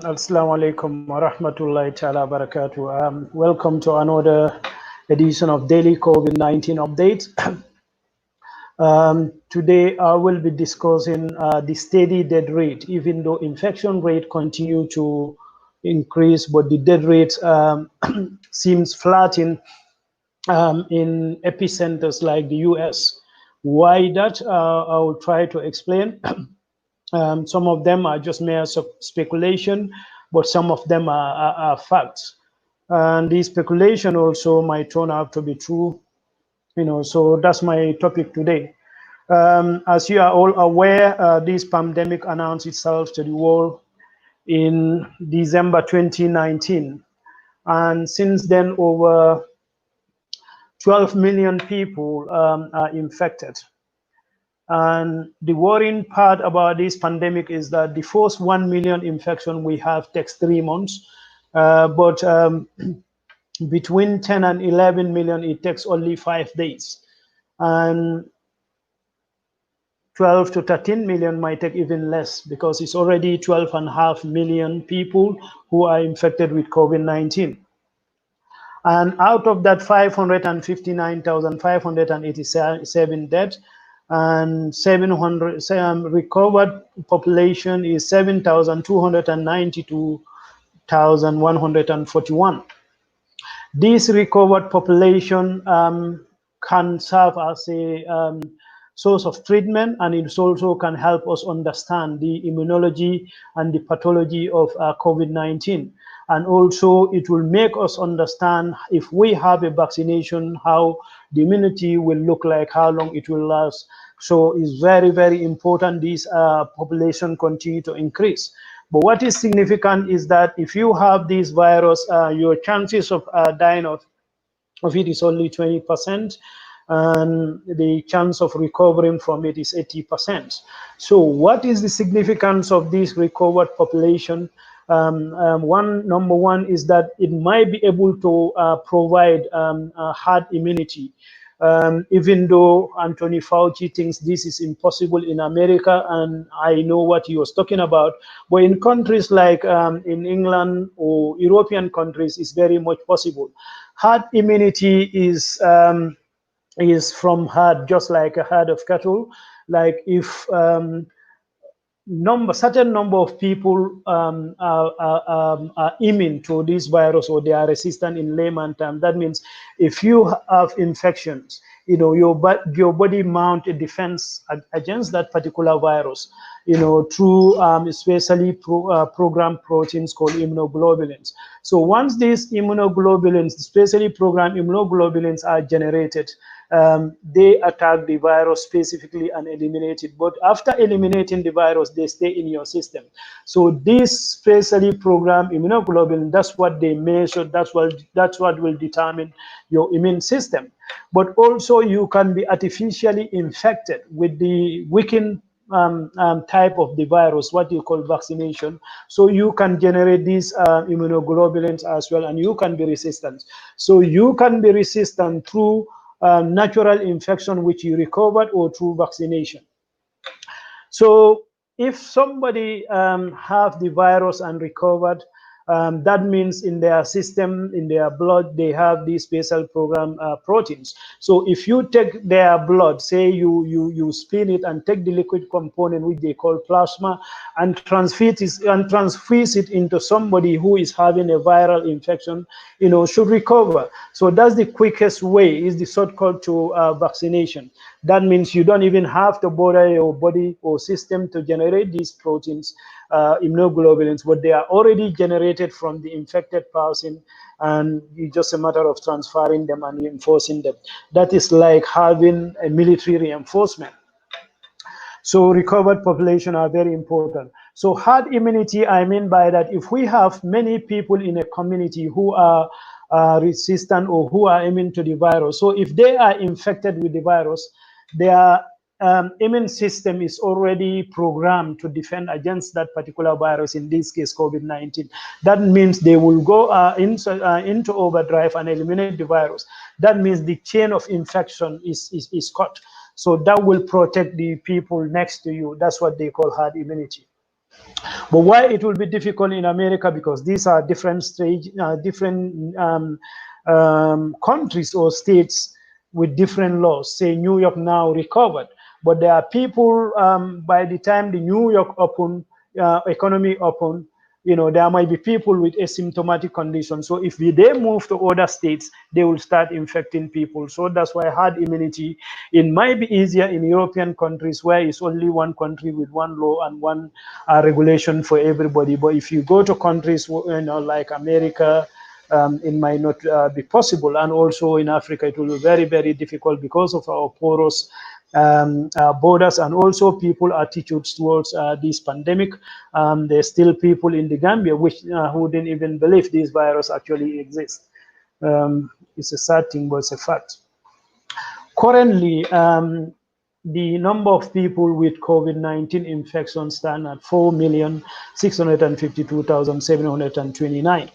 Assalamu alaikum wa rahmatullahi ta'ala barakatuh. Welcome to another edition of Daily COVID-19 Update. Today I will be discussing the steady death rate. Even though infection rate continue to increase, but the death rate seems flat in epicenters like the US. Why that? I will try to explain. Some of them are just mere speculation, but some of them are facts. And the speculation also might turn out to be true, so that's my topic today. As you are all aware, this pandemic announced itself to the world in December 2019. And since then, over 12 million people are infected. And the worrying part about this pandemic is that the first 1 million infection we have takes 3 months, but between 10 and 11 million, it takes only 5 days. And 12 to 13 million might take even less, because it's already 12.5 million people who are infected with COVID-19. And out of that, 559,587 dead, and 700 recovered population is 7,292,141. This recovered population can serve as a source of treatment, and it also can help us understand the immunology and the pathology of COVID-19. And also it will make us understand, if we have a vaccination, how the immunity will look like, how long it will last. So it's very, very important this population continue to increase. But what is significant is that if you have this virus, your chances of dying of it is only 20%, and the chance of recovering from it is 80%. So what is the significance of this recovered population? Number one is that it might be able to provide herd immunity. Even though Anthony Fauci thinks this is impossible in America, and I know what he was talking about, but in countries like in England or European countries, it's very much possible. Herd immunity is from herd, just like a herd of cattle. Like if certain number of people are immune to this virus, or they are resistant in layman terms. That means if you have infections, your body mount a defense against that particular virus, through especially programmed proteins called immunoglobulins. So once these immunoglobulins, especially programmed immunoglobulins, are generated, they attack the virus specifically and eliminate it. But after eliminating the virus, they stay in your system. So these specially programmed immunoglobulin, that's what they measure. That's what will determine your immune system. But also you can be artificially infected with the weakened type of the virus, what you call vaccination. So you can generate these immunoglobulins as well, and you can be resistant. So you can be resistant through natural infection which you recovered, or through vaccination. So if somebody have the virus and recovered, that means in their system, in their blood, they have these special program proteins. So if you take their blood, say you spin it and take the liquid component, which they call plasma, and transfuse it into somebody who is having a viral infection, should recover. So that's the quickest way, is the shortcut to vaccination. That means you don't even have to bother your body or system to generate these proteins, immunoglobulins, but they are already generated from the infected person, and it's just a matter of transferring them and reinforcing them. That is like having a military reinforcement. So recovered population are very important. So herd immunity, I mean by that, if we have many people in a community who are resistant or who are immune to the virus, so if they are infected with the virus, their immune system is already programmed to defend against that particular virus, in this case COVID-19. That means they will go into overdrive and eliminate the virus. That means the chain of infection is cut. So that will protect the people next to you. That's what they call herd immunity. But why it will be difficult in America? Because these are different countries or states with different laws. Say New York now recovered, but there are people, by the time the New York economy open, there might be people with asymptomatic conditions. So if they move to other states, they will start infecting people. So that's why herd immunity, it might be easier in European countries where it's only one country with one law and one regulation for everybody. But if you go to countries like America, it might not be possible. And also in Africa, it will be very, very difficult because of our porous borders, and also people attitudes towards this pandemic. There's still people in the Gambia who didn't even believe this virus actually exists. It's a sad thing, but it's a fact. Currently, the number of people with COVID-19 infection stand at 4,652,729.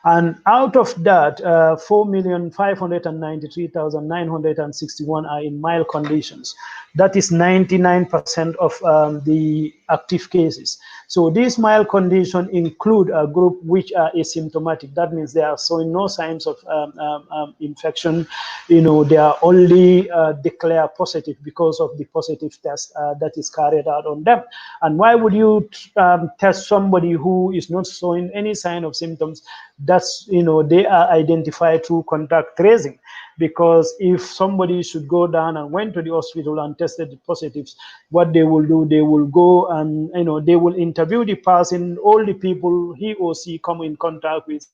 And out of that, 4,593,961 are in mild conditions. That is 99% of the active cases. So these mild conditions include a group which are asymptomatic. That means they are showing no signs of infection. They are only declared positive because of the positive test that is carried out on them. And why would you test somebody who is not showing any sign of symptoms? That's, they are identified through contact tracing. Because if somebody should go down and went to the hospital and tested the positives, what they will do, they will go and they will interview the person, all the people he or she come in contact with.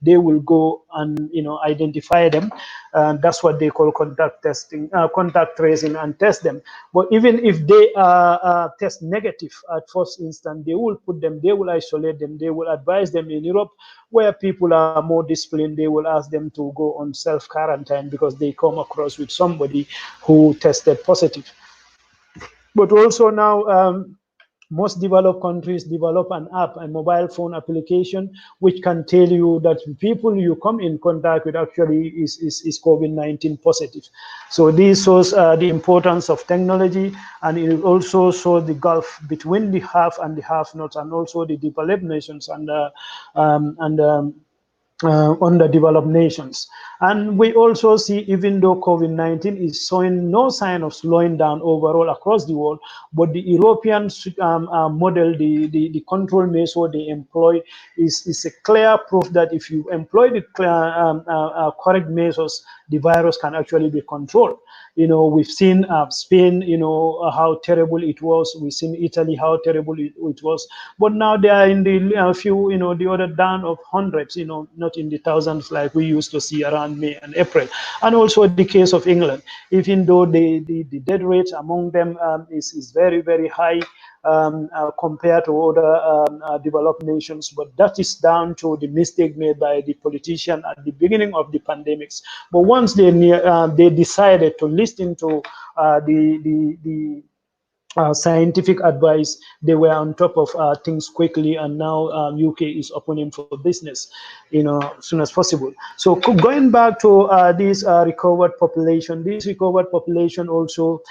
They will go and identify them. That's what they call contact testing, contact tracing, and test them. But even if they are test negative at first instance, they will isolate them. They will advise them. In Europe, where people are more disciplined, they will ask them to go on self-quarantine because they come across with somebody who tested positive. But also now, most developed countries develop an app, a mobile phone application, which can tell you that people you come in contact with actually is COVID-19 positive. So this shows the importance of technology, and it also shows the gulf between the have and the have-nots, and also the developed nations and underdeveloped nations. And we also see, even though COVID-19 is showing no sign of slowing down overall across the world, but the European model, the control measure they employ is a clear proof that if you employ the correct measures, the virus can actually be controlled. You know, we've seen Spain, you know, how terrible it was. We've seen Italy, how terrible it was. But now they are in the few, you know, the other down of hundreds, you know, not in the thousands like we used to see around May and April. And also the case of England, even though the death rate among them is very, very high, compared to other developed nations, but that is down to the mistake made by the politician at the beginning of the pandemics. But once they decided to listen to the scientific advice, they were on top of things quickly, and now UK is opening for business, you know, as soon as possible. So going back to this recovered population, also,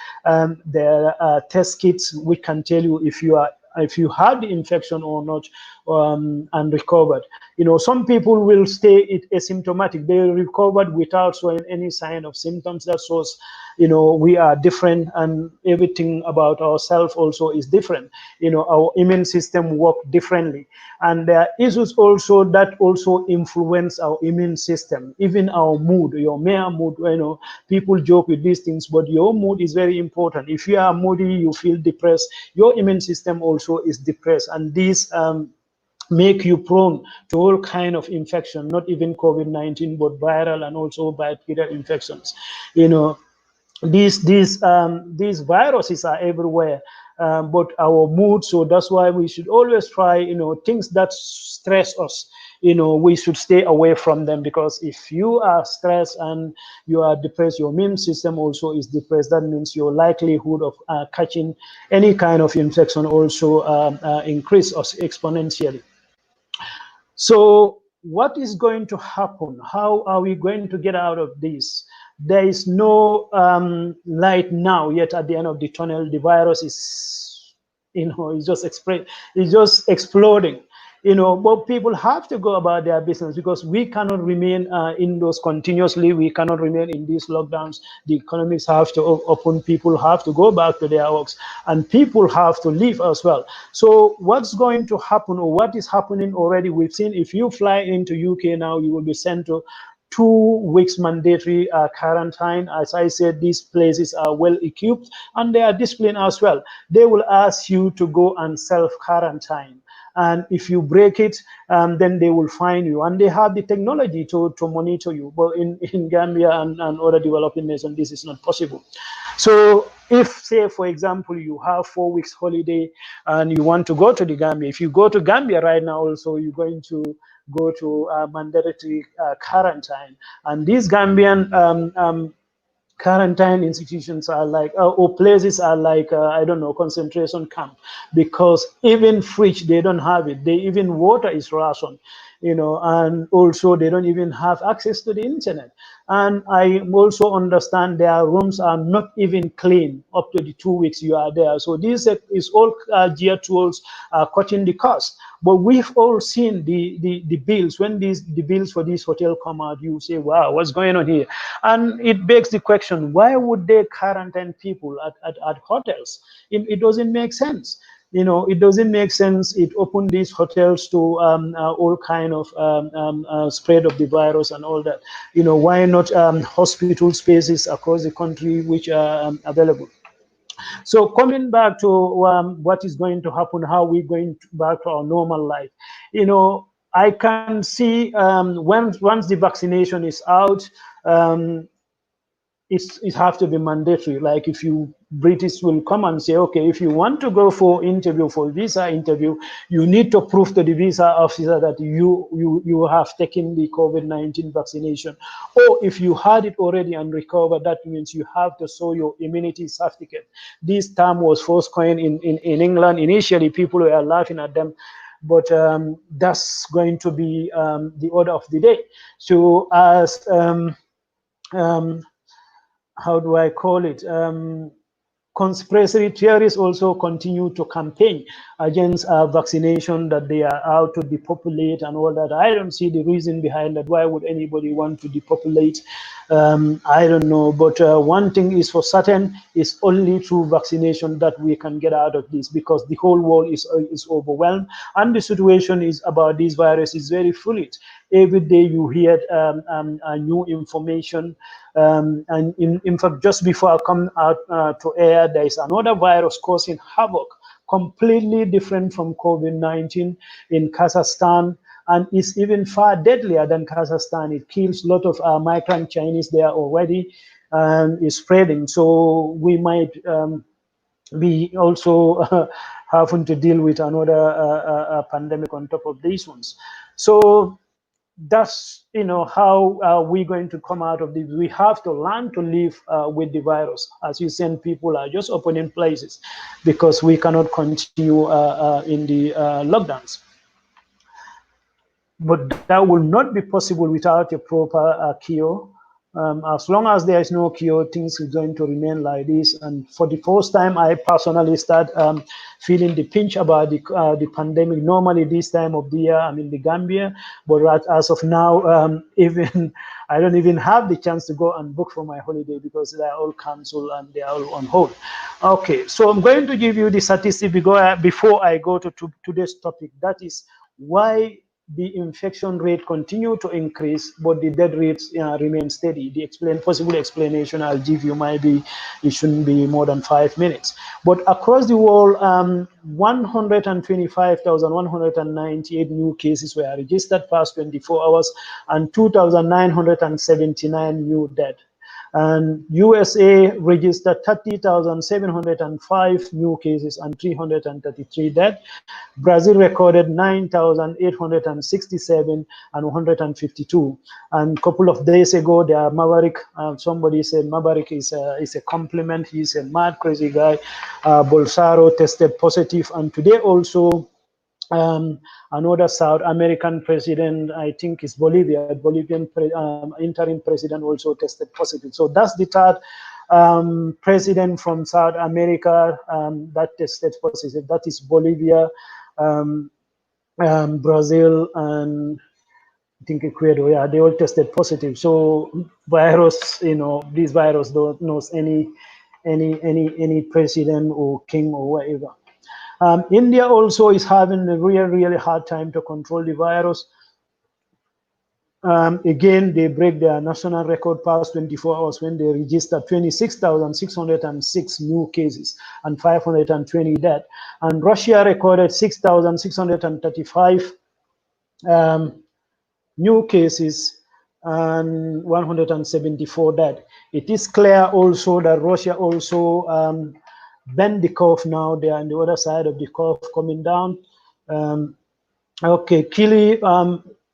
there are test kits which can tell you if you had the infection or not, and recovered. You know, some people will stay asymptomatic. They recovered without showing any sign of symptoms. That shows, you know, we are different, and everything about ourselves also is different. You know, our immune system work differently, and there are issues also that also influence our immune system, even our mood, your mere mood. You know, people joke with these things, but your mood is very important. If you are moody, you feel depressed, your immune system also is depressed, and these make you prone to all kind of infection, not even COVID-19, but viral and also bacterial infections. You know, these viruses are everywhere, but our mood. So that's why we should always try, you know, things that stress us, you know, we should stay away from them, because if you are stressed and you are depressed, your immune system also is depressed. That means your likelihood of catching any kind of infection also increase us exponentially. So what is going to happen? How are we going to get out of this? There is no light now yet at the end of the tunnel. The virus is, you know, it's just exploding. You know, but people have to go about their business, because we cannot remain indoors continuously. We cannot remain in these lockdowns. The economies have to open. People have to go back to their works, and people have to live as well. So what's going to happen, or what is happening already? We've seen, if you fly into UK now, you will be sent to 2 weeks mandatory quarantine. As I said, these places are well equipped and they are disciplined as well. They will ask you to go and self-quarantine. And if you break it, then they will fine you. And they have the technology to monitor you. But in Gambia and other developing nations, this is not possible. So if, say, for example, you have 4 weeks holiday and you want to go to the Gambia, if you go to Gambia right now also, you're going to go to mandatory quarantine. And these Gambian quarantine institutions are like, or places are like, I don't know, concentration camp, because even fridge, they don't have it. They, even water is rationed, you know, and also they don't even have access to the internet. And I also understand their rooms are not even clean up to the 2 weeks you are there. So this is all geared towards cutting the cost. But we've all seen the bills. When the bills for this hotel come out, you say, wow, what's going on here? And it begs the question, why would they quarantine people at hotels? It doesn't make sense. You know, it doesn't make sense. It opened these hotels to all kind of spread of the virus and all that. You know, why not hospital spaces across the country which are available? So coming back to what is going to happen, how we're going back to our normal life, you know, I can see once the vaccination is out, it have to be mandatory. Like if you British will come and say, okay, if you want to go for interview, for visa interview, you need to prove to the visa officer that you have taken the COVID-19 vaccination. Or if you had it already and recovered, that means you have to show your immunity certificate. This term was first coined in England. Initially, people were laughing at them, but that's going to be the order of the day. So as how do I call it? conspiracy theorists also continue to campaign against vaccination, that they are out to depopulate and all that. I don't see the reason behind that. Why would anybody want to depopulate? I don't know. But one thing is for certain, is only through vaccination that we can get out of this, because the whole world is overwhelmed. And the situation is about this virus is very fluid. Every day you hear new information. And in fact, just before I come out to air, there is another virus causing havoc, completely different from COVID-19 in Kazakhstan, and is even far deadlier than Kazakhstan. It kills a lot of migrant Chinese there already, and is spreading. So we might be also having to deal with another pandemic on top of these ones. So that's how we're going to come out of this. We have to learn to live with the virus. As you said, people are just opening places because we cannot continue in the lockdowns. But that will not be possible without a proper cure. As long as there is no cure, things are going to remain like this. And for the first time, I personally start feeling the pinch about the pandemic. Normally, this time of the year, I'm in the Gambia, but as of now, even I don't even have the chance to go and book for my holiday because they're all cancelled and they're all on hold. Okay, so I'm going to give you the statistic before I go to today's topic. That is why the infection rate continue to increase, but the death rates remain steady. The possible explanation I'll give you might be it shouldn't be more than 5 minutes. But across the world, 125,198 new cases were registered past 24 hours, and 2,979 new deaths. And USA registered 30,705 new cases and 333 deaths. Brazil recorded 9,867 and 152. And a couple of days ago, there Maverick, somebody said Maverick is a compliment. He's a mad, crazy guy. Bolsonaro tested positive, and today also another South American president, I think is Bolivian interim president also tested positive. So that's the third president from South America that tested positive. That is Bolivia, Brazil, and I think Ecuador. Yeah, they all tested positive. So virus, this virus don't know any president or king or whatever. India also is having a really hard time to control the virus. Again, they break their national record past 24 hours when they registered 26,606 new cases and 520 deaths. And Russia recorded 6,635 new cases and 174 deaths. It is clear also that Russia also bend the curve now. They are on the other side of the curve coming down. Okay, Chile,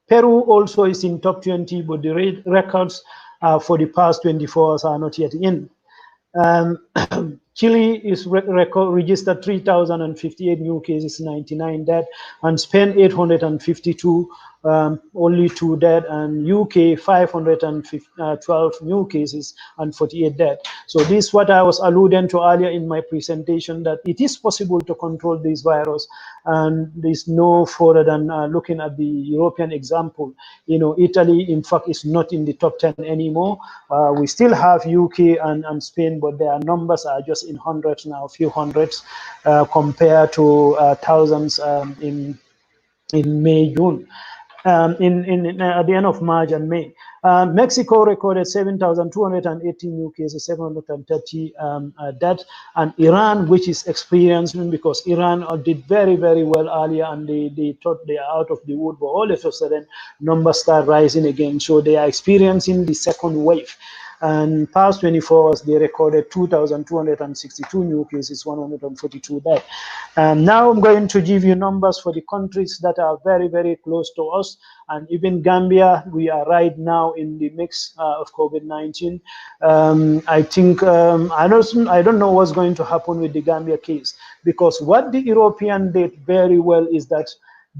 Peru also is in top 20, but the records for the past 24 hours are not yet in. Chile is registered 3,058 new cases, 99 deaths, and Spain 852, only 2 dead, and UK 512 new cases and 48 dead. So this is what I was alluding to earlier in my presentation, that it is possible to control this virus, and there's no further than looking at the European example. Italy, in fact, is not in the top 10 anymore. We still have UK and Spain, but their numbers are just in hundreds now, a few hundreds, compared to thousands in May, June. At the end of March and May. Mexico recorded 7,280 new cases, 730 deaths, and Iran, which is experiencing, because Iran did very, very well earlier, and they thought they are out of the wood, but all of a sudden numbers start rising again. So they are experiencing the second wave. And past 24 hours, they recorded 2,262 new cases, 142 deaths. Now I'm going to give you numbers for the countries that are very, very close to us. And even Gambia, we are right now in the mix of COVID-19. I think, I don't know what's going to happen with the Gambia case, because what the European did very well is that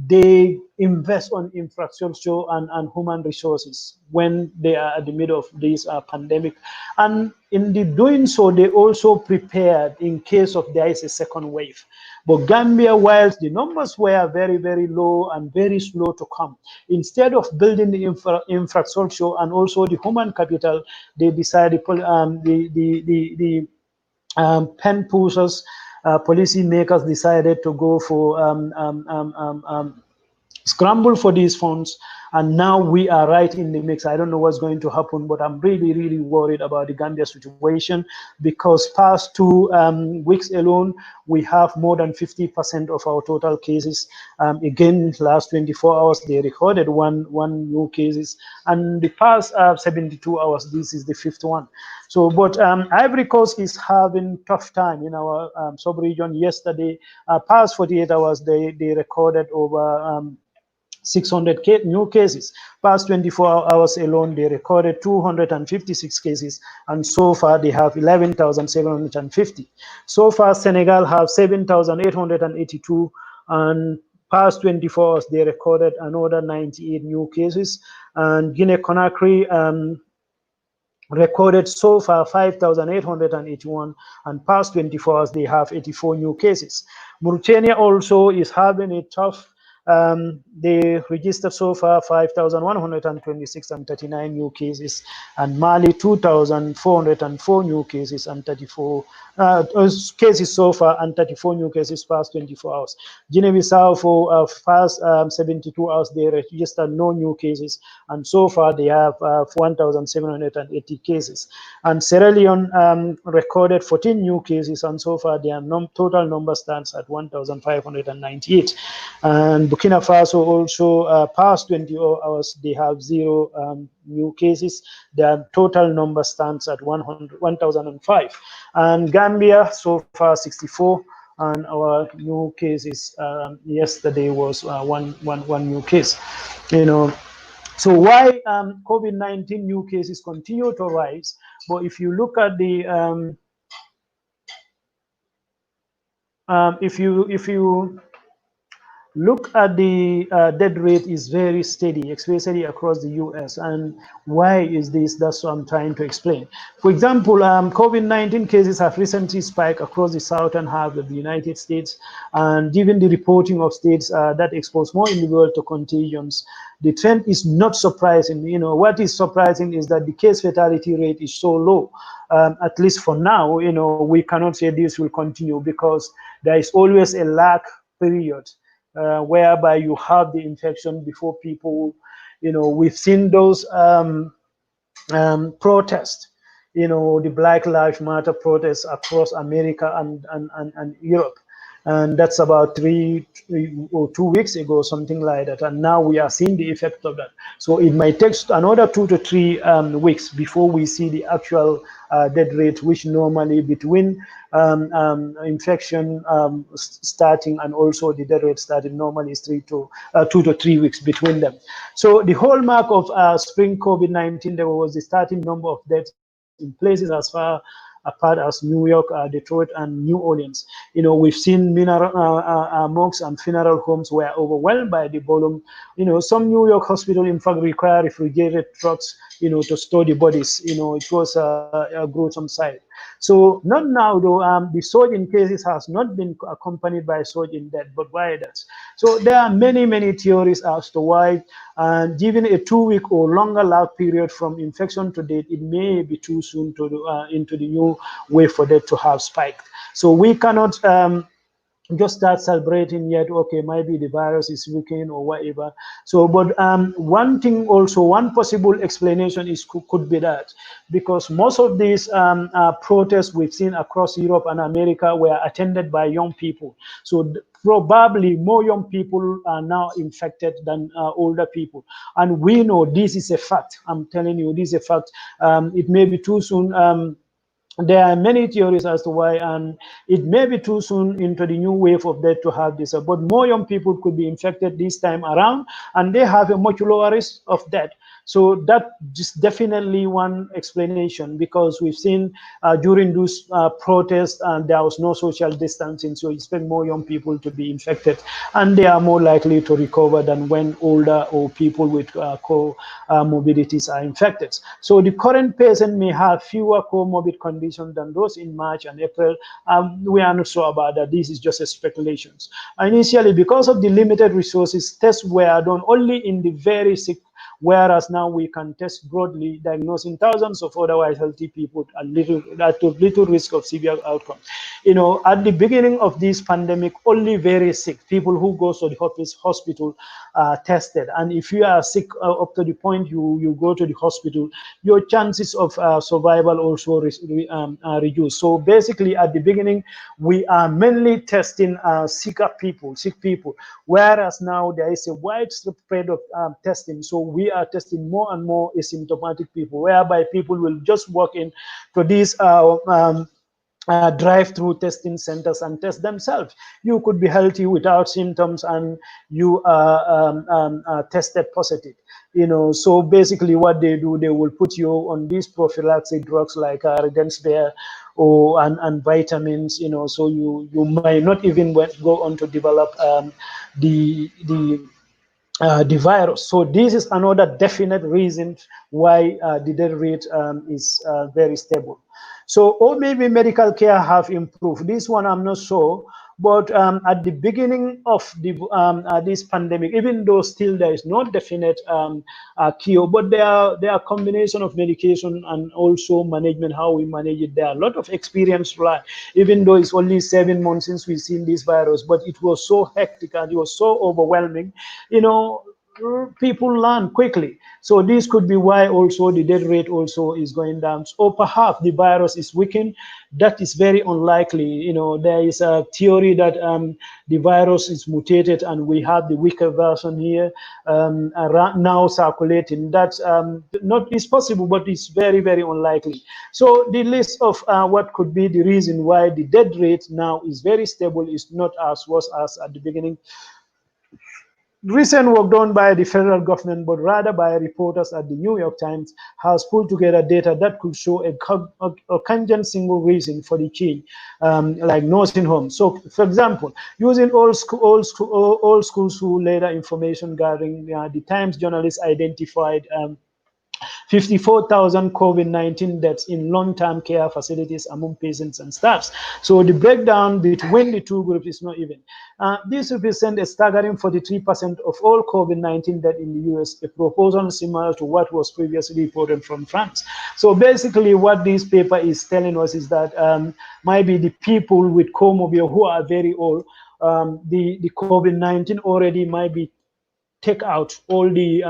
they invest on infrastructure and human resources when they are at the middle of this pandemic. And in the doing so, they also prepared in case of there is a second wave. But Gambia, whilst the numbers were very, very low and very slow to come, instead of building the infrastructure and also the human capital, they decided pen pushers, policy makers decided to go for scramble for these funds, and now we are right in the mix. I don't know what's going to happen, but I'm really, really worried about the Gambia situation, because past 2 weeks alone, we have more than 50% of our total cases. Again, last 24 hours, they recorded one new cases, and the past 72 hours, this is the fifth one. So, but Ivory Coast is having tough time in our sub-region. Yesterday, past 48 hours, they recorded over 600 new cases. Past 24 hours alone, they recorded 256 cases, and so far they have 11,750. So far, Senegal have 7,882, and past 24 hours, they recorded another 98 new cases. And Guinea-Conakry recorded so far 5,881, and past 24 hours, they have 84 new cases. Mauritania also is having a tough. They registered so far 5,126 and 39 new cases, and Mali 2,404 new cases and 34 cases so far, and 34 new cases past 24 hours. Guinea-Bissau for past 72 hours, they registered no new cases, and so far they have 1,780 cases. And Sierra Leone recorded 14 new cases, and so far their total number stands at 1,598. And Burkina Faso also past 24 hours, they have 0 new cases. Their total number stands at 1,005. And Gambia so far 64, and our new cases yesterday was one new case. So why COVID-19 new cases continue to rise? But if you look at the if you look at the death rate is very steady, especially across the US. And why is this? That's what I'm trying to explain. For example, COVID-19 cases have recently spiked across the southern half of the United States. And given the reporting of states that expose more individuals to contagions, the trend is not surprising. What is surprising is that the case fatality rate is so low. At least for now, we cannot say this will continue, because there is always a lag period whereby you have the infection before people, we've seen those protests, the Black Lives Matter protests across America and Europe. And that's about 3 or 2 weeks ago, something like that. And now we are seeing the effect of that. So it might take another 2 to 3 weeks before we see the actual death rate, which normally between infection starting and also the death rate starting normally is 2 to 3 weeks between them. So the hallmark of spring COVID-19, there was the starting number of deaths in places as far apart as New York, Detroit, and New Orleans. We've seen morgues and funeral homes were overwhelmed by the volume. Some New York hospitals, in fact, require refrigerated trucks, to store the bodies. It was a gruesome sight. So not now, though, the surge in cases has not been accompanied by a surge in death, but why that? So there are many, many theories as to why. And given a 2-week or longer lag period from infection to death, it may be too soon to into the new wave for that to have spiked. So we cannot just start celebrating yet, okay, maybe the virus is weakening or whatever. So, but one thing also, one possible explanation is could be that, because most of these protests we've seen across Europe and America were attended by young people. So probably more young people are now infected than older people. And we know this is a fact. I'm telling you, this is a fact. It may be too soon. There are many theories as to why, and it may be too soon into the new wave of death to have this, but more young people could be infected this time around, and they have a much lower risk of death. So that is definitely one explanation, because we've seen during those protests there was no social distancing, so you expect more young people to be infected, and they are more likely to recover than when older or people with comorbidities are infected. So the current patient may have fewer comorbid conditions than those in March and April. We are not sure about that. This is just a speculations. Initially, because of the limited resources, tests were done only in the very sick, whereas now we can test broadly, diagnosing thousands of otherwise healthy people at little risk of severe outcome. You know, at the beginning of this pandemic, only very sick people who go to the hospital are tested. And if you are sick up to the point you go to the hospital, your chances of survival also are reduced. So basically, at the beginning, we are mainly testing sick people, whereas now there is a widespread of testing. So we are testing more and more asymptomatic people, whereby people will just walk in to these drive-through testing centers and test themselves. You could be healthy without symptoms, and you are tested positive. You know, so basically, what they do, they will put you on these prophylactic drugs like Redensivir or and vitamins. You know, so you might not even go on to develop the virus. So this is another definite reason why the death rate is very stable. So, or maybe medical care have improved. This one I'm not sure, but at the beginning of this pandemic, even though still there is no definite cure, but there are combination of medication and also management, how we manage it. There are a lot of experience, right? Even though it's only 7 months since we've seen this virus, but it was so hectic and it was so overwhelming, you know, people learn quickly. So this could be why also the death rate also is going down. Or perhaps the virus is weakened. That is very unlikely. You know, there is a theory that the virus is mutated and we have the weaker version here now circulating. That's not is possible, but it's very, very unlikely. So the list of what could be the reason why the death rate now is very stable is not as worse as at the beginning. Recent work done by the federal government, but rather by reporters at the New York Times, has pulled together data that could show a congent single reason for the change, like nursing homes. So, for example, using old school later information gathering, the Times journalists identified 54,000 COVID-19 deaths in long-term care facilities among patients and staffs. So the breakdown between the two groups is not even. This represents a staggering 43% of all COVID-19 deaths in the US, a proportion similar to what was previously reported from France. So basically what this paper is telling us is that maybe the people with comorbid who are very old, the COVID-19 already might be take out all the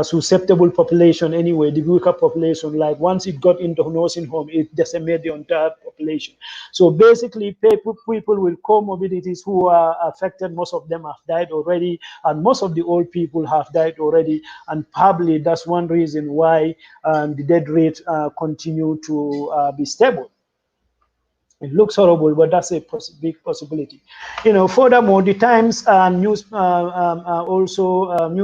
susceptible population anyway, the weaker population. Like once it got into nursing home, it decimated the entire population. So basically, people with comorbidities who are affected, most of them have died already, and most of the old people have died already. And probably that's one reason why the death rate continue to be stable. It looks horrible, but that's a big possibility. You know, furthermore, the Times New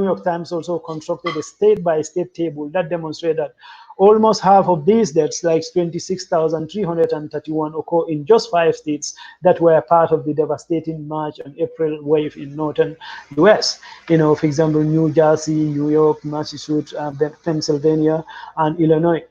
York Times also constructed a state-by-state table that demonstrated that almost half of these deaths, like 26,331, occur in just 5 states that were part of the devastating March and April wave in northern US. You know, for example, New Jersey, New York, Massachusetts, Pennsylvania, and Illinois.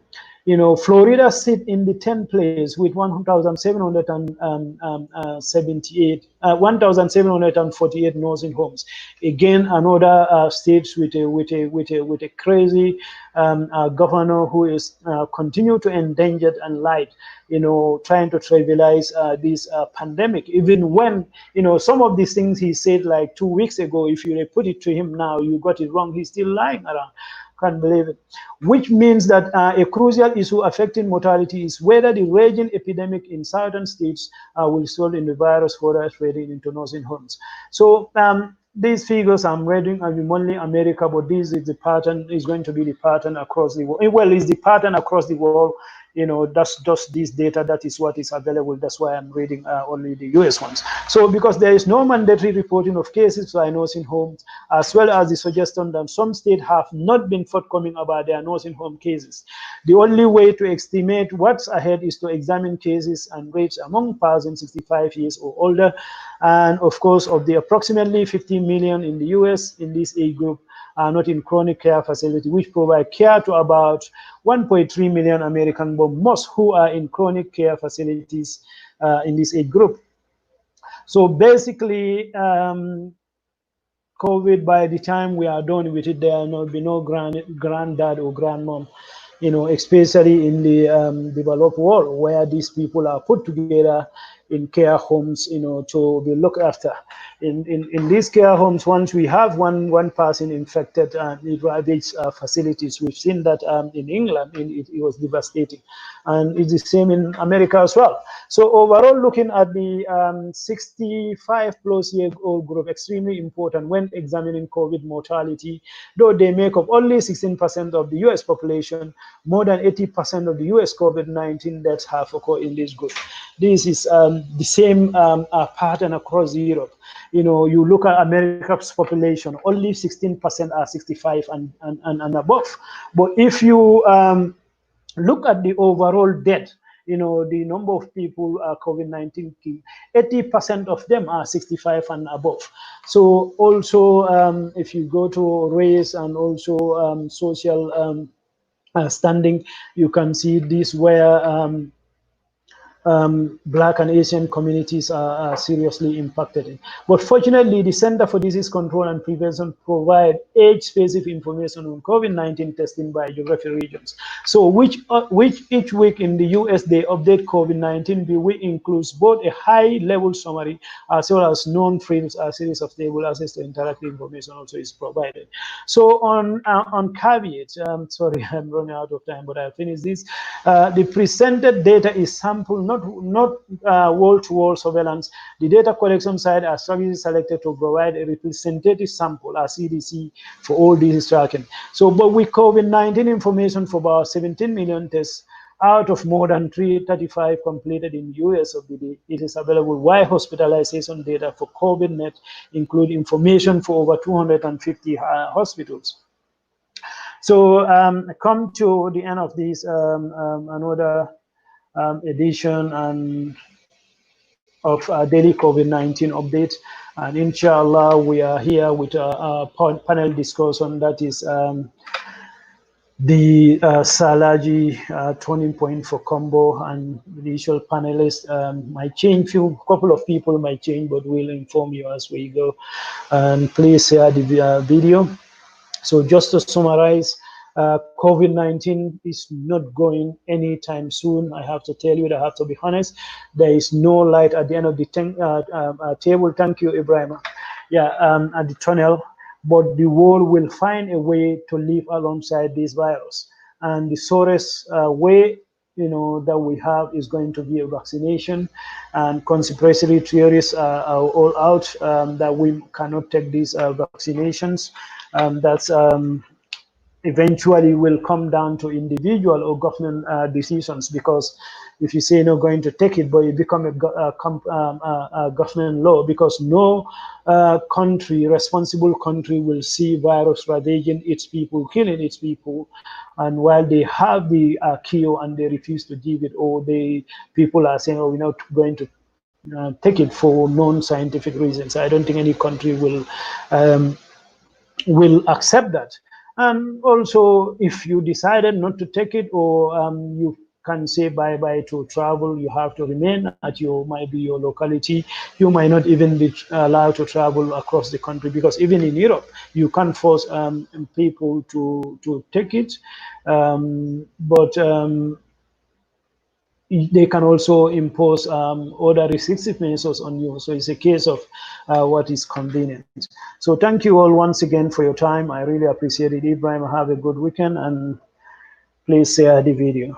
You know, Florida sit in the 10th place with 1,748 nursing homes. Again, another state with a crazy governor who is continue to endanger and light, you know, trying to trivialize this pandemic. Even when, you know, some of these things he said like 2 weeks ago, if you put it to him now, you got it wrong. He's still lying around. Can't believe it. Which means that a crucial issue affecting mortality is whether the raging epidemic in certain states will result in the virus further spreading into nursing homes. So these figures I'm reading are only America, but this is the pattern, is going to be the pattern across the world. Well, it's the pattern across the world, that's just this data. That is what is available. That's why I'm reading only the US ones. So because there is no mandatory reporting of cases by nursing homes, as well as the suggestion that some states have not been forthcoming about their nursing home cases. The only way to estimate what's ahead is to examine cases and rates among persons 65 years or older. And of course, of the approximately 15 million in the US in this age group, are not in chronic care facility, which provide care to about 1.3 million Americans, but most who are in chronic care facilities in this age group. So basically, COVID, by the time we are done with it, there will be no granddad or grandmom, especially in the developed world, where these people are put together in care homes, to be looked after. In these care homes, once we have one person infected, it ravaged facilities. We've seen that in England, it was devastating, and it's the same in America as well. So overall, looking at the 65 plus year old group, extremely important when examining COVID mortality. Though they make up only 16% of the US population, more than 80% of the US COVID-19 deaths have occurred in this group. This is the same pattern across Europe. You look at America's population, only 16% are 65 and above. But if you look at the overall death, the number of people COVID-19 killed, 80% of them are 65 and above. So also, if you go to race and also social standing, you can see this where Black and Asian communities are seriously impacted. But fortunately, the Center for Disease Control and Prevention provide age-specific information on COVID-19 testing by geographic regions. So which each week in the US, they update COVID-19, which includes both a high-level summary as well as known frames, a series of table access to interactive information also is provided. So on caveats, sorry, I'm running out of time, but I'll finish this. The presented data is sample, not wall-to-wall surveillance. The data collection side are strategically selected to provide a representative sample, as CDC, for all disease tracking. So, but with COVID-19 information for about 17 million tests out of more than 335 completed in the US of the day, it is available. Why hospitalization data for COVID-19 include information for over 250 hospitals. So come to the end of this another edition of daily COVID-19 update, and inshallah we are here with a panel discussion that is the Salaji turning point for combo, and the usual panelists might change. Couple of people might change, but we'll inform you as we go. And please share the video. So just to summarize, COVID-19 is not going anytime soon. I have to tell you, I have to be honest. There is no light at the end of the table. Thank you, Ibrahim. Yeah, at the tunnel. But the world will find a way to live alongside this virus. And the surest way, that we have is going to be a vaccination. And conspiracy theories are all out that we cannot take these vaccinations. That's eventually will come down to individual or government decisions, because if you say not going to take it, but it become a government law, because no responsible country will see virus ravaging its people, killing its people, and while they have the cure and they refuse to give it, or people are saying, oh, we're not going to take it for non-scientific reasons. I don't think any country will accept that. And also, if you decided not to take it, or you can say bye-bye to travel, you have to remain at might be your locality. You might not even be allowed to travel across the country, because even in Europe, you can't force people to take it. But they can also impose other restrictive measures on you. So it's a case of what is convenient. So thank you all once again for your time. I really appreciate it. Ibrahim, have a good weekend, and please share the video.